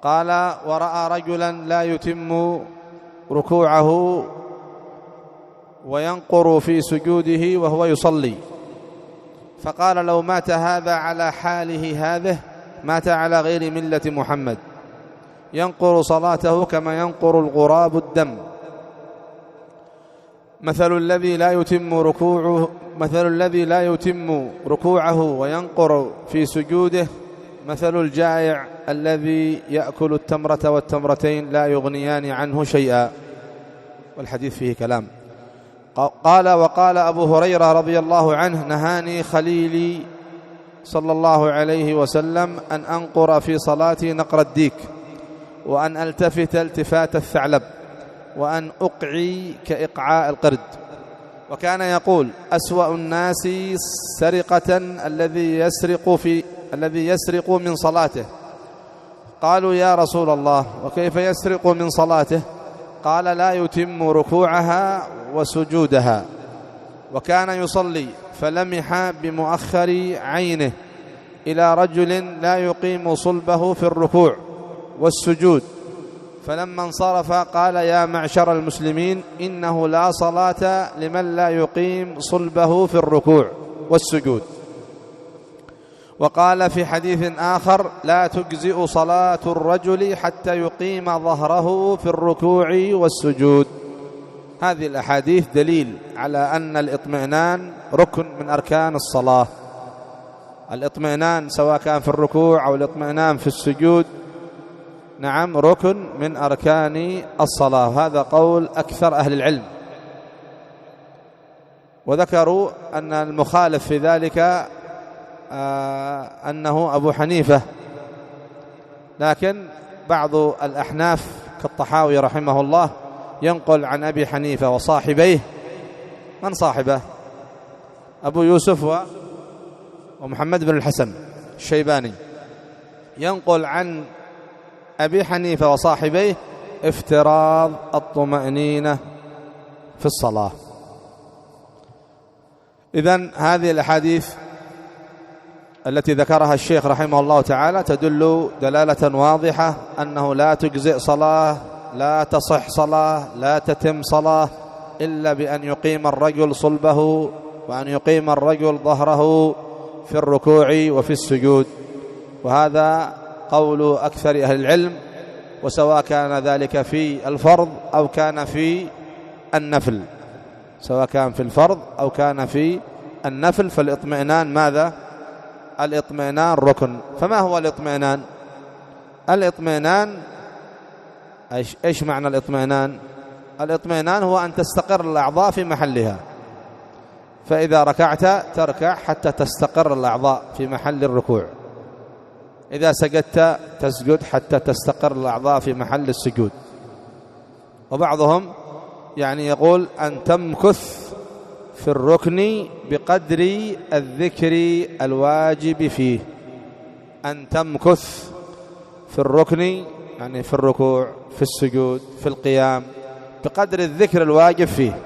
قال: ورأى رجلا لا يتم ركوعه وينقر في سجوده وهو يصلي، فقال: لو مات هذا على حاله هذه مات على غير ملة محمد، ينقر صلاته كما ينقر الغراب الدم. مثل الذي لا يتم ركوعه وينقر في سجوده مثل الجائع الذي يأكل التمرة والتمرتين لا يغنيان عنه شيئا. والحديث فيه كلام. وقال أبو هريرة رضي الله عنه: نهاني خليلي صلى الله عليه وسلم أن أنقر في صلاتي نقر الديك، وأن ألتفت التفات الثعلب، وأن أقعي كإقعاء القرد. وكان يقول: أسوأ الناس سرقة الذي يسرق من صلاته. قالوا: يا رسول الله، وكيف يسرق من صلاته؟ قال: لا يتم ركوعها وسجودها. وكان يصلي فلمح بمؤخر عينه إلى رجل لا يقيم صلبه في الركوع والسجود، فلما انصرف قال: يا معشر المسلمين، إنه لا صلاة لمن لا يقيم صلبه في الركوع والسجود. وقال في حديث آخر: لا تجزئ صلاة الرجل حتى يقيم ظهره في الركوع والسجود. هذه الأحاديث دليل على أن الإطمئنان ركن من أركان الصلاة. الإطمئنان سواء كان في الركوع أو الإطمئنان في السجود، نعم، ركن من أركان الصلاة. هذا قول أكثر أهل العلم. وذكروا أن المخالف في ذلك أنه أبو حنيفة، لكن بعض الأحناف كالطحاوي رحمه الله ينقل عن أبي حنيفة وصاحبيه. من صاحبه؟ أبو يوسف ومحمد بن الحسن الشيباني. ينقل عن أبي حنيفة وصاحبيه افتراض الطمأنينة في الصلاة. إذن هذه الأحاديث التي ذكرها الشيخ رحمه الله تعالى تدل دلالة واضحة أنه لا تجزئ صلاة، لا تصح صلاة، لا تتم صلاة إلا بأن يقيم الرجل صلبه وأن يقيم الرجل ظهره في الركوع وفي السجود. وهذا قول أكثر أهل العلم، وسواء كان ذلك في الفرض أو كان في النفل، سواء كان في الفرض أو كان في النفل، فالإطمئنان ماذا؟ الإطمئنان ركن. فما هو الإطمئنان؟ الإطمئنان إيش معنى الإطمئنان؟ الإطمئنان هو أن تستقر الأعضاء في محلها. فإذا ركعت تركع حتى تستقر الأعضاء في محل الركوع، إذا سجدت تسجد حتى تستقر الأعضاء في محل السجود. وبعضهم يعني يقول أن تمكث في الركن بقدر الذكر الواجب فيه. أن تمكث في الركن يعني في الركوع، في السجود، في القيام، بقدر الذكر الواجب فيه.